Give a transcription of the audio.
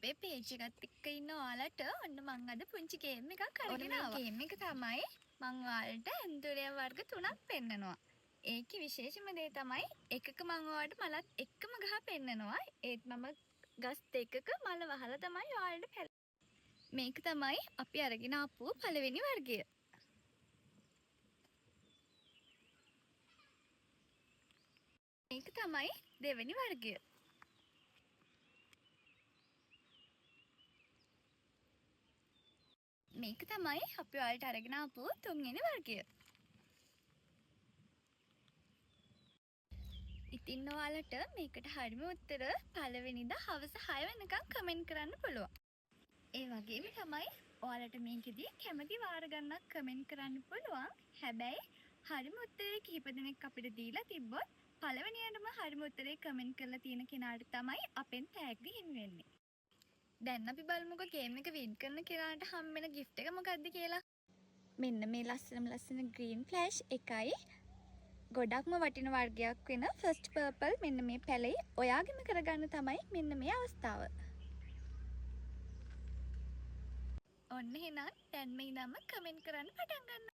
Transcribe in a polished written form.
අපේ පේජ් එකත් එක්ක ඉන්න ඔයාලට ඔන්න මං අද පුංචි ගේම් එකක් අරගෙන ආවා. ගේම් එක තමයි මං ඔයාලට ඇන්දෝරියම් වර්ග 3ක් පෙන්නනවා. ඒකේ විශේෂම දේ තමයි එකක මං ඔයාලට මලත් එක්කම ගහ පෙන්නනවා. ඒත් මම ගස් දෙකක මල වහලා තමයි ඔයාලට මේක තමයි අපි අරගෙන ආපු පළවෙනි වර්ගය. මේක තමයි දෙවෙනි වර්ගය. මේක තමයි අපි ඔයාලට අරගෙන ආපු තුන්වෙනි වර්ගය. ඉතින් ඔයාලට මේකට හරිම උත්තර පළවෙනිදා හවස 6 වෙනකම් කමෙන්ට් කරන්න පුළුවන්. ඒ වගේම තමයි ඔයාලට මේකෙදි කැමති වාර ගණනක් කමෙන්ට් කරන්න පුළුවන්. හැබැයි හරිම උත්තරේ කිහිප දෙනෙක් අපිට දීලා තිබ්බොත් පළවෙනියටම හරිම උත්තරේ කමෙන්ට් කරලා තියෙන කෙනාට තමයි අපෙන් ටැග් හිමි වෙන්නේ. දැන් අපි බලමුකෝ ගේම් එක වින් කරන කෙනාට හම්බෙන gift එක මොකක්ද කියලා. මෙන්න මේ ලස්සන green flash එකයි ගොඩක්ම වටින වර්ගයක් වෙන first purple මෙන්න මේ පැලේ ඔයාගෙම කරගන්න තමයි මෙන්න මේ අවස්ථාව. ඔන්න එහෙනම් දැන් මේ ඉඳන්ම කමෙන්ට් කරන්න පටන් ගන්න.